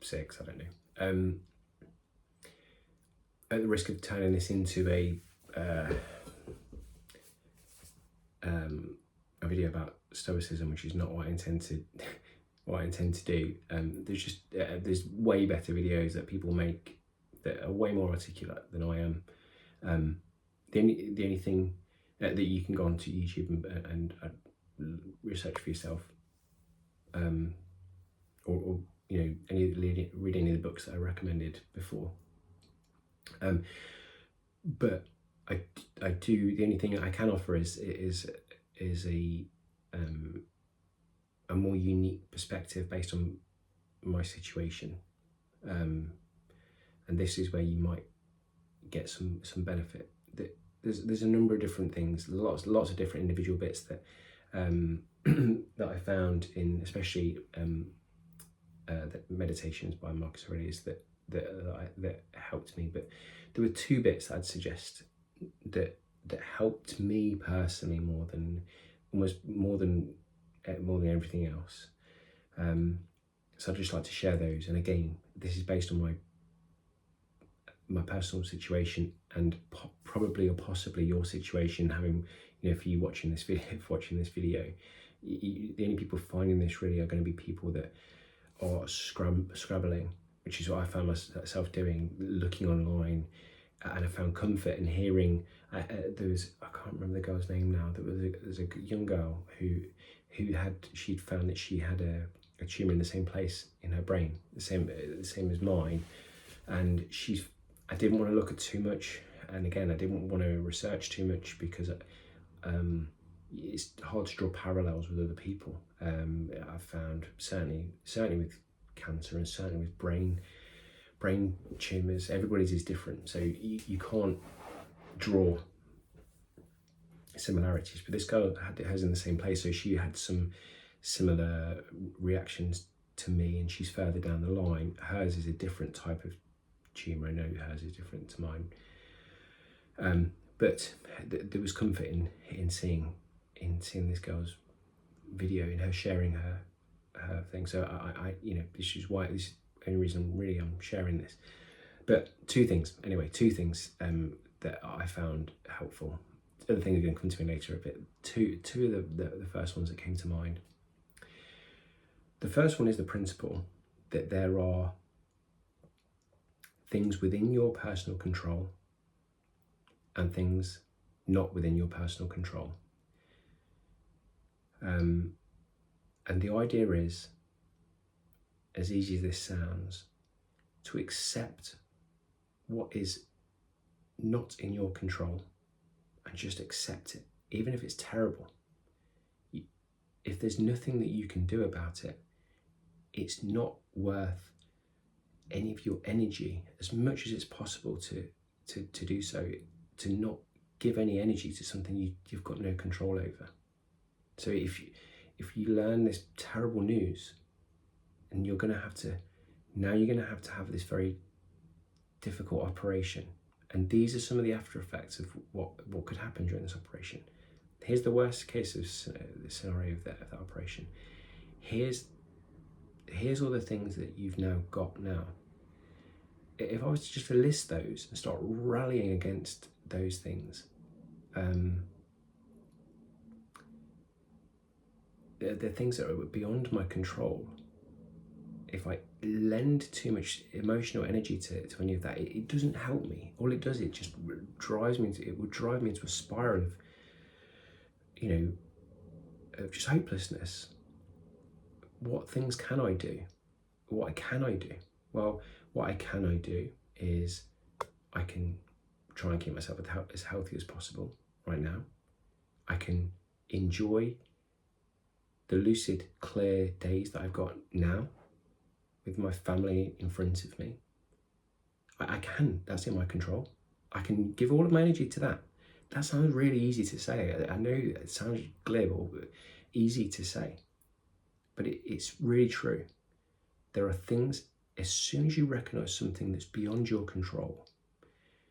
6, I don't know. At the risk of turning this into a video about stoicism, which is not what I intend to do. There's way better videos that people make that are way more articulate than I am. The only thing that you can go onto YouTube and research for yourself, or read any of the books that I recommended before. But I do. The only thing I can offer is a more unique perspective based on my situation, and this is where you might get some benefit. There's a number of different things, lots of different individual bits that that I found in, especially the meditations by Marcus Aurelius that helped me. But there were 2 bits that I'd suggest that helped me personally more than everything else. So I'd just like to share those. And again, this is based on my personal situation, and probably or possibly your situation. Having, for you watching this video, the only people finding this really are going to be people that are scrabbling, which is what I found myself doing, looking online, and I found comfort in hearing. I can't remember the girl's name now. There was a young girl she'd found that she had a tumour in the same place in her brain, the same as mine, and I didn't want to look at too much, and again I didn't want to research too much because it's hard to draw parallels with other people. I've found certainly with cancer, and certainly with brain tumours, everybody's is different, so you can't draw similarities. But this girl had hers in the same place, so she had some similar reactions to me, and she's further down the line. Hers is a different type of tumour. I know hers is different to mine, but there was comfort in seeing this girl's video, in her sharing her thing. So I this is the only reason really I'm sharing this. But 2 things that I found helpful. Other things are going to come to me later a bit. Two of the first ones that came to mind. The first one is the principle that there are things within your personal control and things not within your personal control. And the idea is, as easy as this sounds, to accept what is not in your control and just accept it, even if it's terrible. If there's nothing that you can do about it, it's not worth any of your energy, as much as it's possible to do so, to not give any energy to something you've got no control over. So if you learn this terrible news, and you're going to have to have this very difficult operation, and these are some of the after effects of what could happen during this operation. Here's the worst case of the scenario of that operation. Here's all the things that you've now got now. If I was to just list those and start rallying against those things, they're things that are beyond my control. If I lend too much emotional energy to any of that, it doesn't help me. All it does, it just drives me would drive me into a spiral of just hopelessness. What things can I do? What can I do? Well, what I can do is I can try and keep myself as healthy as possible right now. I can enjoy the lucid, clear days that I've got now with my family in front of me. I can, that's in my control. I can give all of my energy to that. That sounds really easy to say. I know it sounds glib or easy to say, but it's really true. There are things, as soon as you recognize something that's beyond your control,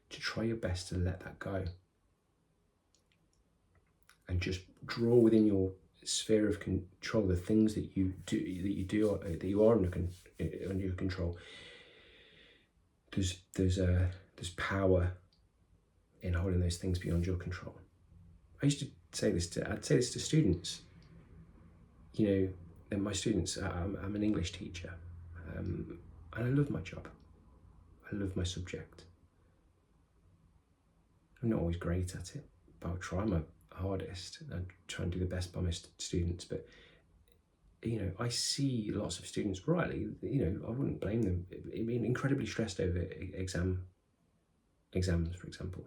to try your best to let that go. And just draw within sphere of control, the things that you are under your control. There's power in holding those things beyond your control. I'd say this to students. And my students, I'm an English teacher, and I love my job. I love my subject. I'm not always great at it, but I'll try my hardest and I try and do the best by my students. But I see lots of students, rightly, I wouldn't blame them, being incredibly stressed over exams, for example.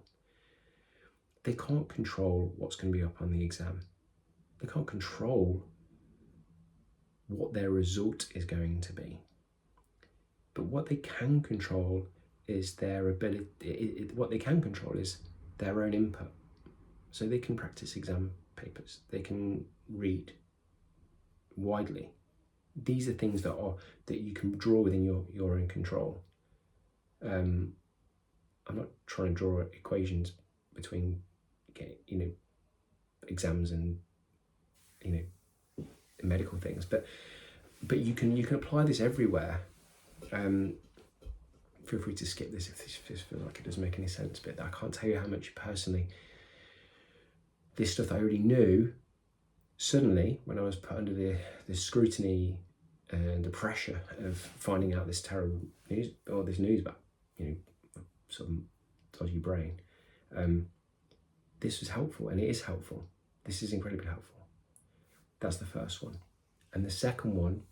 They can't control what's going to be up on the exam. They can't control what their result is going to be. But what they can control is their ability. What they can control is their own input. So they can practice exam papers. They can read widely. These are things that you can draw within your own control. I'm not trying to draw equations between exams and medical things, but you can apply this everywhere. Feel free to skip this if this feels like it doesn't make any sense, but I can't tell you how much personally this stuff that I already knew, suddenly when I was put under the scrutiny and the pressure of finding out this terrible news, or this news about sort of dodgy brain, this was helpful, and it is helpful. This is incredibly helpful. That's the first one. And the second one,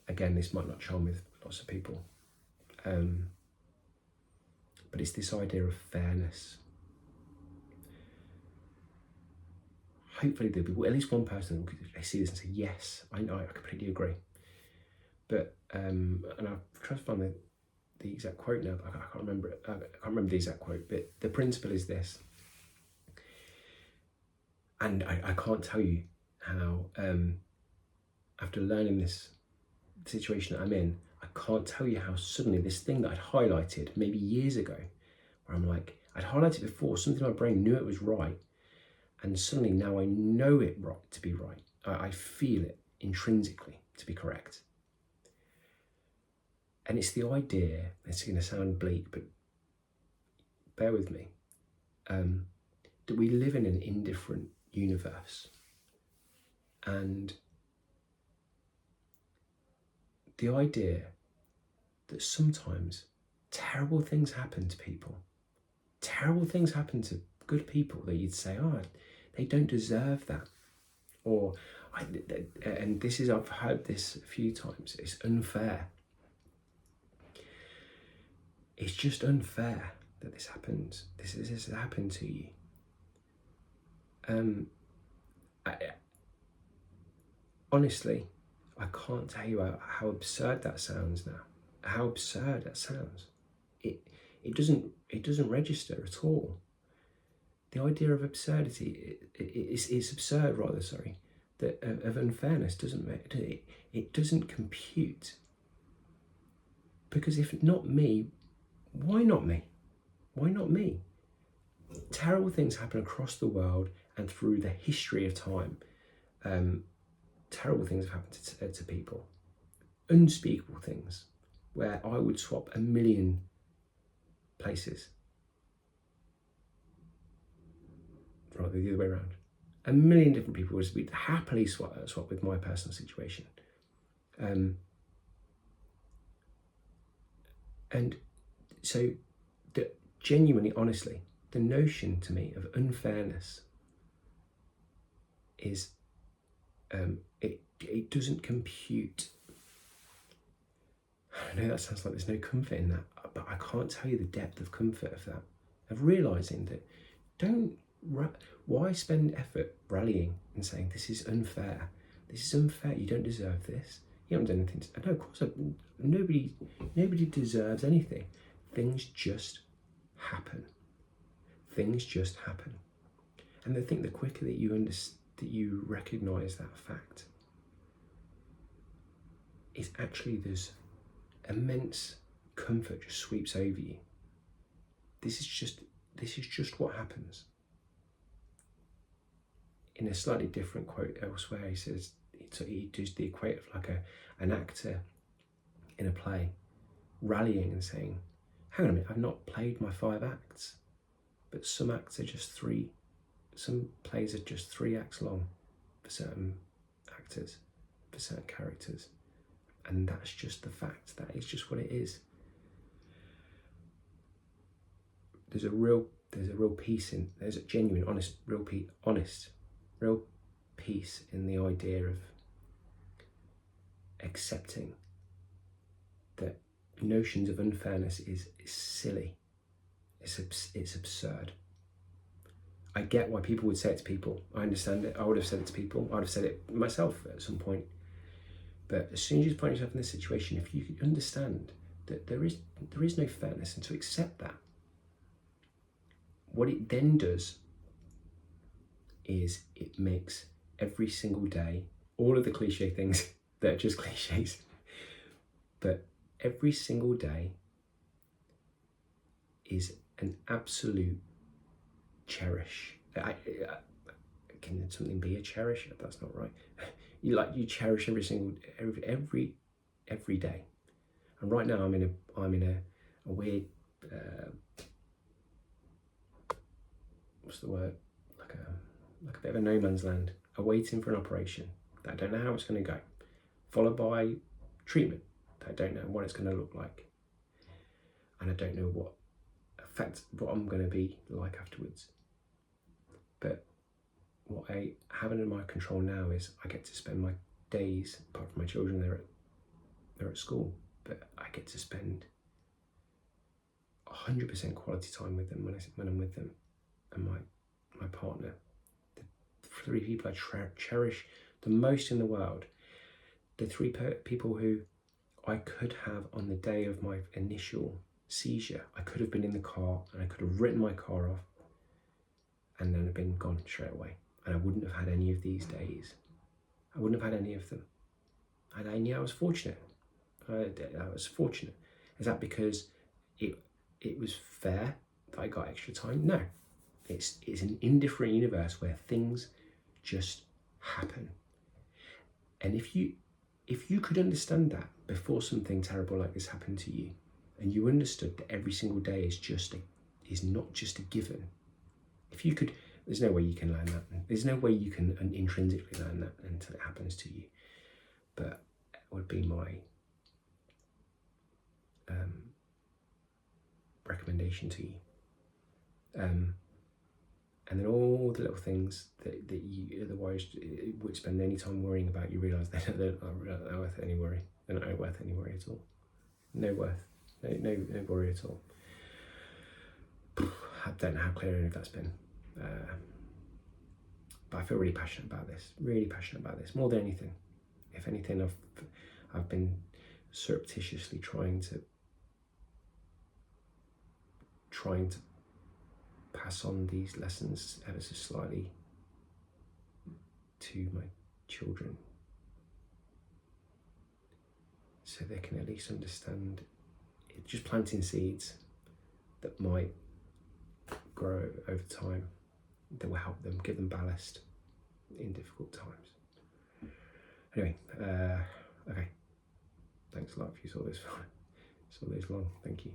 again, this might not charm with lots of people, but it's this idea of fairness. Hopefully there'll be at least one person who see this and say, yes, I know, I completely agree. But, and I've tried to find the exact quote now, but I can't remember it. I can't remember the exact quote, but the principle is this. And I can't tell you how, after learning this situation that I'm in, I can't tell you how suddenly this thing that I'd highlighted maybe years ago, where I'm like, I'd highlighted before, something in my brain knew it was right, and suddenly now I know it to be right. I feel it intrinsically to be correct. And it's the idea, it's going to sound bleak, but bear with me, that we live in an indifferent universe. And the idea that sometimes terrible things happen to people, terrible things happen to good people that you'd say, oh, they don't deserve that. Or, and this is, I've heard this a few times, it's unfair. It's just unfair that this happens. This has happened to you. Honestly, I can't tell you how absurd that sounds now. How absurd that sounds. It doesn't register at all. The idea of absurdity, it's absurd rather, sorry, that of unfairness it doesn't compute. Because if not me, why not me? Why not me? Terrible things happen across the world and through the history of time. Terrible things have happened to people. Unspeakable things, where I would swap a million places. Rather the other way around. A million different people would happily swap with my personal situation. And so, genuinely, honestly, the notion to me of unfairness is it doesn't compute. I know that sounds like there's no comfort in that, but I can't tell you the depth of comfort of that, of realising that why spend effort rallying and saying this is unfair, you don't deserve this, you haven't done anything no, of course nobody deserves anything. Things just happen. And I think the quicker that you recognise that fact, is actually there's immense comfort just sweeps over you. This is just what happens. in a slightly different quote elsewhere, he says, he does the equate of like an actor in a play rallying and saying, hang on a minute, I've not played my 5 acts, but some acts are just 3, some plays are just 3 acts long for certain actors, for certain characters, and that's just the fact, that is just what it is. There's a real peace in, there's a genuine, real peace in the idea of accepting that notions of unfairness is silly. It's absurd. I get why people would say it to people. I understand it. I would have said it to people. I would have said it myself at some point. But as soon as you find yourself in this situation, if you understand that there is no fairness, and to accept that, what it then does is it makes every single day, all of the cliche things that are just cliches, but every single day is an absolute cherish. Can something be a cherish? That's not right. You cherish every day. And right now I'm in a weird what's the word? Like a bit of a no man's land, awaiting for an operation that I don't know how it's going to go, followed by treatment that I don't know what it's going to look like, and I don't know what I'm going to be like afterwards. But what I have in my control now is I get to spend my days, apart from my children, they're at school, but I get to spend 100% quality time with them when I'm with them, and my partner, the 3 people I cherish the most in the world, the 3 people who I could have on the day of my initial seizure. I could have been in the car and I could have written my car off and then have been gone straight away, and I wouldn't have had any of these days. I wouldn't have had any of them, and I knew I was fortunate. I was fortunate. Is that because it was fair that I got extra time? No. It's an indifferent universe where things just happen. And if you could understand that before something terrible like this happened to you, and you understood that every single day is not just a given, if you could, there's no way you can learn that. There's no way you can intrinsically learn that until it happens to you. But it would be my recommendation to you. And then all the little things that you otherwise would spend any time worrying about, you realise they're not worth any worry. They're not worth any worry at all. No worry at all. I don't know how clear any of that's been. But I feel really passionate about this. More than anything. If anything, I've been surreptitiously trying to pass on these lessons ever so slightly to my children, so they can at least understand, just planting seeds that might grow over time, that will help them, give them ballast in difficult times. Anyway, okay, thanks a lot if you saw this long. Thank you.